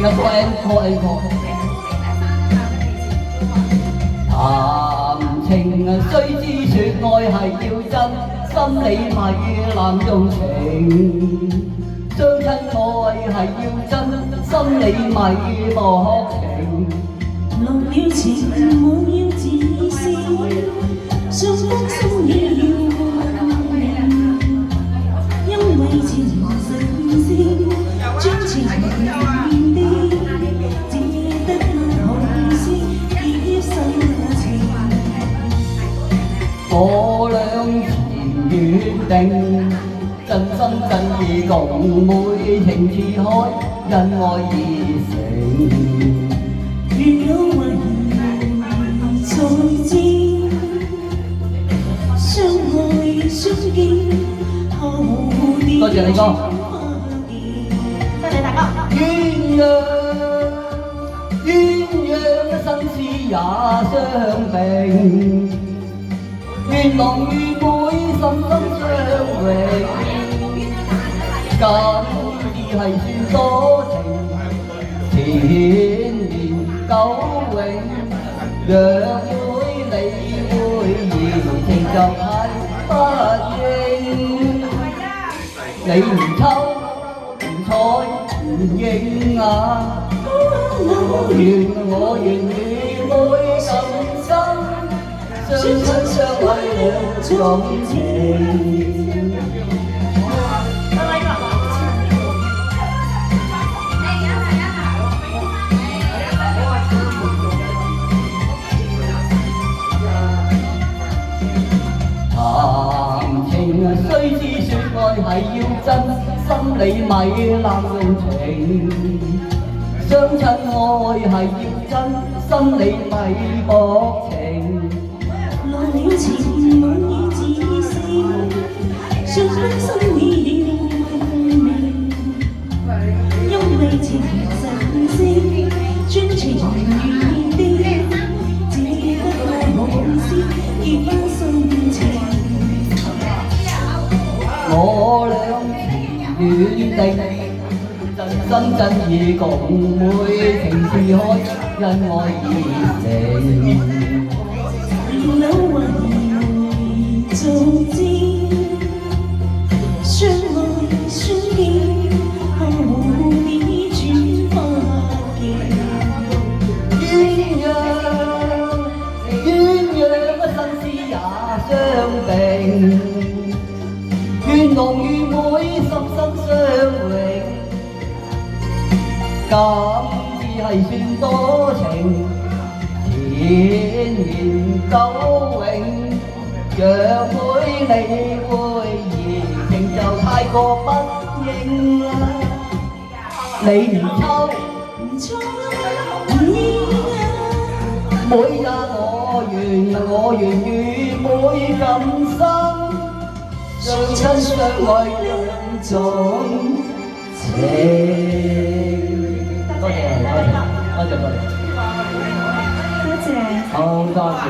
有個 encore。談情須知說愛係要真，心理咪濫用情。相親愛係要真，心理咪薄情。落了情我要自私，想得心意要明，因為情神仙將情願的，只得好思結心情。我倆前約定，真心真意共每情似海，因愛而成。願有雲才知，相愛相見後跌。多謝你哥。多謝大哥。鴛鴦生死也相並，願郎與妹心心相榮。今次係算多情，千年久永。若會你會兒情就太不應，你唔抽唔睬唔應啊！我願與妹咁深，相親相愛兩種情。談情須知說愛係要真，心理咪濫用情。相親愛係要真，心理咪薄情。落了情我要自私，想得心意要明，因為情神仙專情願的，只得好思結心情。我倆前約定，真心真意共每情似海，因愛而成。連柳雲早知，相愛相見後面轉花徑。鴛鴦生死也相並，願郎與妹心心相榮。今次係算多情，千年久永。若會你會兒情就太過不應啦，你唔抽唔錯唔應啊！妹呀我願與妹咁深，相親相愛兩種情。多謝。多謝。好多謝。